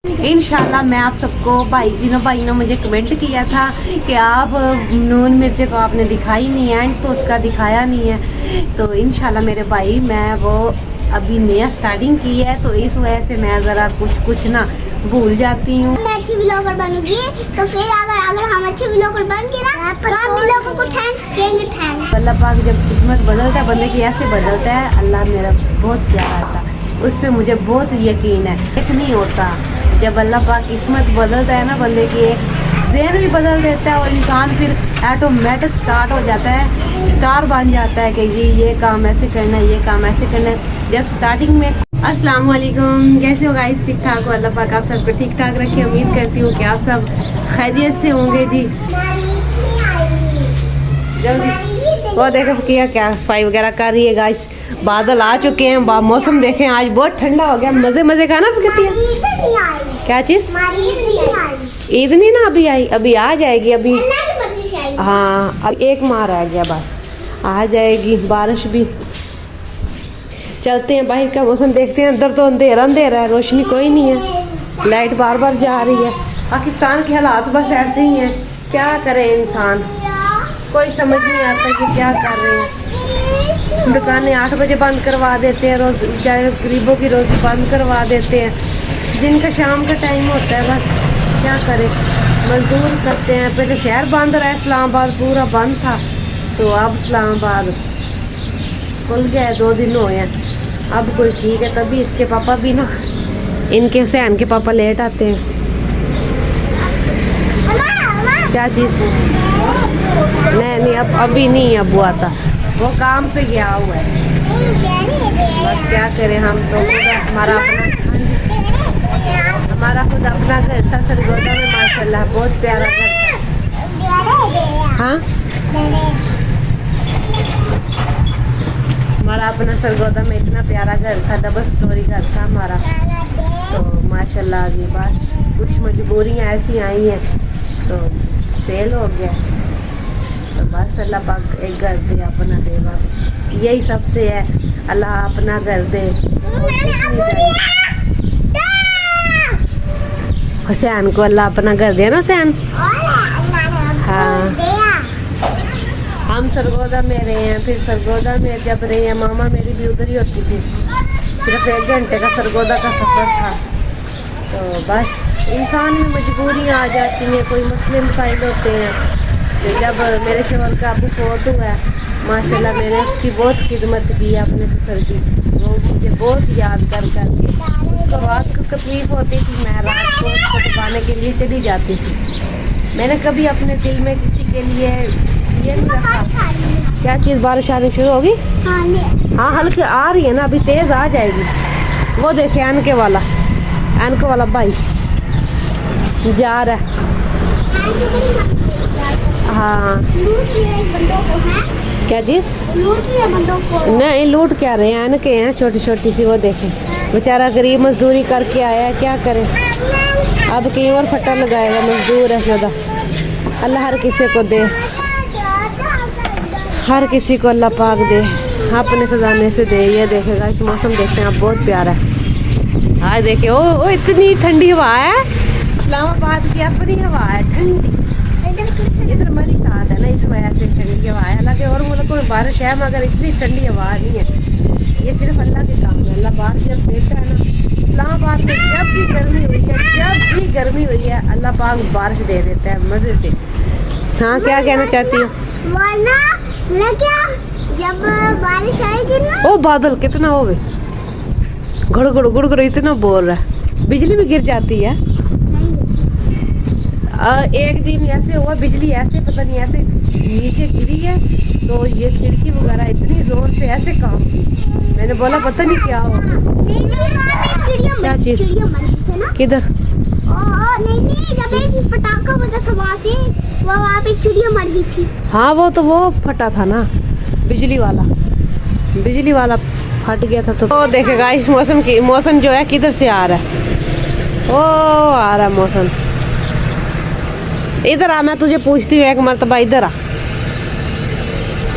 इंशाल्लाह मैं आप सबको भाई ने मुझे कमेंट किया था कि आप नून मिर्चें तो आपने दिखाई नहीं है, एंड तो उसका दिखाया नहीं है। तो इंशाल्लाह मेरे भाई मैं वो अभी नया स्टार्टिंग की है, तो इस वजह से मैं ज़रा कुछ ना भूल जाती हूँ। मैं अच्छी व्लॉगर बनूंगी तो फिर अगर हम अच्छे व्लॉगर बन गए ना तो आप लोगों को थैंक्स कहेंगे। थैंक्स। अल्लाह पाक जब किस्मत बदलता है बंदे की ऐसे बदलता है। अल्लाह मेरा बहुत प्यारा था, उस पर मुझे बहुत यकीन है। एक नहीं होता जब अल्लाह पाक किस्मत बदलता है ना बंदे की, एक ज़हन भी बदल देता है और इंसान फिर ऑटोमेटिक स्टार्ट हो जाता है, स्टार बन जाता है कि ये काम ऐसे करना है, ये काम ऐसे करना है। जब स्टार्टिंग में अस्सलाम वालेकुम, कैसे हो गाइस? ठीक ठाक हो? अल्लाह पाक आप सबको ठीक ठाक रखे। उम्मीद करती हूँ कि आप सब खैरियत से होंगे जी। जल्दी वो देखो किया क्या सफाई वगैरह कर रही है गाइस। बादल आ चुके हैं, मौसम देखें आज बहुत ठंडा हो गया। मज़े का ना कहती है क्या चीज़? ईद नहीं ना अभी आई, अभी आ जाएगी अभी। हाँ अब एक माह रह गया बस, आ जाएगी बारिश भी। चलते हैं बाहर का मौसम देखते हैं। अंदर तो अंधेरा है, रोशनी कोई नहीं है, लाइट बार बार जा रही है। पाकिस्तान के हालात बस ऐसे ही हैं, क्या करे इंसान, कोई समझ नहीं आता कि क्या कर रहे हैं। दुकानें 8 बजे बंद करवा देते हैं, रोज़ चाहे गरीबों की रोज़ी बंद करवा देते हैं। जिनका शाम का टाइम होता है बस क्या करे, मजदूर करते हैं। पहले शहर बंद रहा, इस्लामाबाद पूरा बंद था, तो अब इस्लामाबाद खुल गया है, 2 दिन हो गए अब कोई ठीक है। तभी इसके पापा भी ना, इनके हुसैन के पापा लेट आते हैं। क्या चीज़? नहीं अब अभी नहीं अबू आता, वो काम पे गया हुआ है। बस क्या करें हम तो, हमारा खुद अपना घर था सरगोदा में, माशाल्लाह बहुत प्यारा घर था। हाँ हमारा अपना सरगोदा में इतना प्यारा घर था, डबल स्टोरी घर था हमारा। तो माशाल्लाह अभी बस कुछ मजबूरियाँ ऐसी आई हैं तो सेल हो गया। तो बस अल्लाह पाक एक घर दे, अपना दे, बस यही सबसे है। अल्लाह अपना घर दे। हुसैन को अल्लाह अपना घर दे ना हुसैन। हाँ हम सरगोदा में रहे हैं, फिर सरगोदा में जब रहे हैं मामा मेरी भी उधर ही होती थी। सिर्फ 1 घंटे का सरगोदा का सफ़र था। तो बस इंसान में मजबूरियाँ आ जाती हैं, कोई मसले मसाइल होते हैं। तो जब मेरे शोहर का अबू फोत हुआ है, माशाल्लाह मैंने उसकी बहुत खिदमत की है अपने ससुर की। वो मुझे बहुत याद कर करके, उसको रात को तकलीफ़ होती थी, मैं रात को उसको दबाने के लिए चली जाती थी। मैंने कभी अपने दिल में किसी के लिए ये नहीं रखा। क्या चीज़? बारिश आनी शुरू होगी? हाँ हल्की आ रही है ना, अभी तेज़ आ जाएगी। वो देखे एनके वाला भाई जा रहा है। हाँ क्या चीज़? नहीं लूट क्या रहे हैं, एनके हैं छोटी छोटी सी। वो देखें बेचारा गरीब मजदूरी करके आया है, क्या करे अब कहीं और फटा लगाएगा। मजदूर है ज़्यादा। अल्लाह हर किसी को दे, हर किसी को अल्लाह पाक दे, अपने खजाने से दे। ये देखेगा इस मौसम देखते हैं आप, बहुत प्यारा है। हाँ देखिए ओ इतनी ठंडी हवा है, इस्लामाबाद की अपनी हवा है ठंडी। इधर मरी साथ है ना, इस वजह से ठंडी हवा है। हालांकि और मुल्कों में बारिश है मगर इतनी ठंडी हवा नहीं है। ये सिर्फ अल्लाह के काम है। अल्लाह बारिश जब देता है ना, इस्लामाबाद में जब भी गर्मी हुई है अल्लाह पाक बारिश दे देता है मज़े से। हाँ क्या कहना चाहती हो? जब बारिश आएगी ना, ओ बादल कितना हो गए, गुड़ इतना बोल रहा है। बिजली भी गिर जाती है। एक दिन ऐसे हुआ, बिजली ऐसे पता नहीं ऐसे नीचे गिरी है, तो ये खिड़की वगैरह इतनी जोर से ऐसे काम की। मैंने बोला पता नहीं क्या हो। क्या चीज़? किधर? नहीं जब एक पटाखा बजा था वहाँ से, वहाँ पे चिड़िया मर गई थी। हाँ वो तो वो फटा था ना, बिजली वाला फट गया था। तो देखेगा इस मौसम जो है किधर से आ रहा है। ओ आ रहा है मौसम। इधर आ, मैं तुझे पूछती हूँ एक मरतबा, इधर आ।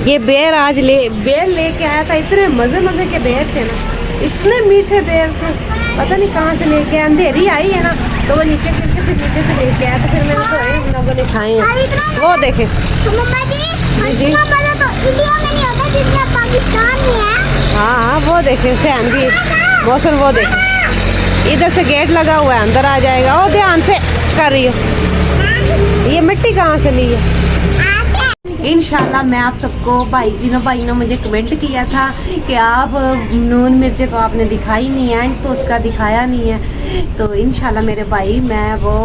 ये बेर आज बेर लेके आया था, इतने मज़े के बेर थे ना, इतने मीठे बेर थे, पता नहीं कहाँ से लेके। अंधेरी आई है ना तो वो नीचे गिर के फिर नीचे से लेके आया, तो फिर मैंने धोए, हम लोगों ने खाए हैं। वो देखे मम्मा जी, मछलियाँ वाला तो इंडिया में नहीं होता, जितना पाकिस्तान में है। हाँ वो देखे फैन भी मौसम, वो देखे इधर से गेट लगा हुआ है, अंदर आ जाएगा। वो ध्यान से कर रही हो, ये मिट्टी कहाँ से ली है। इंशाल्लाह मैं आप सबको भाई ने मुझे कमेंट किया था कि आप नून मिर्चें तो आपने दिखाई नहीं है, तो उसका दिखाया नहीं है। तो इंशाल्लाह मेरे भाई, मैं वो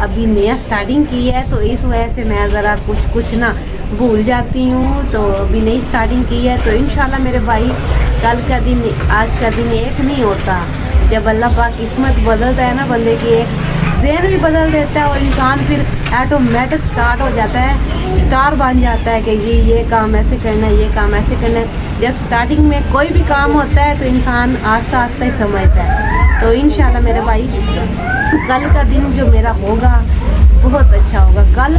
अभी नया स्टार्टिंग की है, तो इस वजह से मैं ज़रा कुछ ना भूल जाती हूँ। तो अभी नई स्टार्टिंग की है, तो इंशाल्लाह मेरे भाई कल का दिन आज का दिन एक नहीं होता। जब अल्लाह पाक किस्मत बदलता है ना बंदे की, एक ज़हन भी बदल देता है और इंसान फिर ऑटोमेटिक स्टार्ट हो जाता है, स्टार बन जाता है कि ये काम ऐसे करना है, ये काम ऐसे करना है। जब स्टार्टिंग में कोई भी काम होता है तो इंसान आस्ता आस्ता ही समझता है। तो इंशाल्लाह मेरे भाई कल का दिन जो मेरा होगा बहुत अच्छा होगा। कल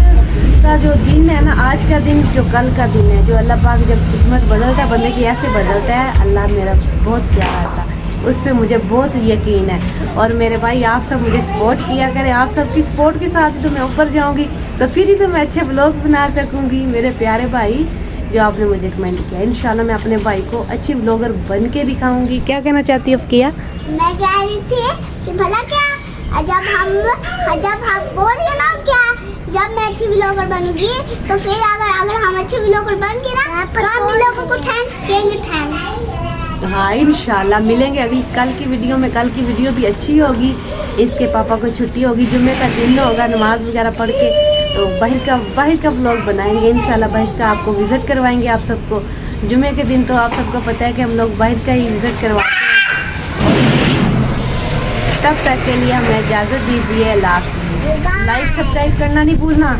का जो दिन है ना, आज का दिन जो कल का दिन है, जो अल्लाह पाक जब किस्मत बदलता है बंदे की, ऐसे बदलता है। अल्लाह मेरा बहुत प्यारा था, उस पर मुझे बहुत यकीन है। और मेरे भाई आप सब मुझे सपोर्ट किया करें, आप सबकी सपोर्ट के साथ ही तो मैं ऊपर जाऊंगी, तो फिर ही तो मैं अच्छे ब्लॉग बना सकूंगी। मेरे प्यारे भाई जो आपने मुझे कमेंट किया, इंशाल्लाह मैं अपने भाई को अच्छी ब्लॉगर बन के दिखाऊंगी। क्या कहना चाहती हो किया? मैं कह रही थी कि भला क्या जब हम बोल रहे ना, क्या जब मैं अच्छी ब्लॉगर बनूंगी तो फिर अगर हम अच्छे ब्लॉगर बन के ना, तो हम लोगों को थैंक्स कहेंगे, थैंक्स। हाँ इंशाल्लाह मिलेंगे अगली कल की वीडियो में। कल की वीडियो भी अच्छी होगी, इसके पापा को छुट्टी होगी, जुम्मे का दिन होगा, नमाज वगैरह पढ़ के तो बाहर का व्लॉग बनाएंगे इंशाल्लाह। बाहर का आपको विज़िट करवाएंगे आप सबको। जुम्मे के दिन तो आप सबको पता है कि हम लोग बाहर का ही विज़िट करवाते हैं। तब तक के लिए हमें इजाज़त दीजिए। लाइक सब्सक्राइब करना नहीं भूलना।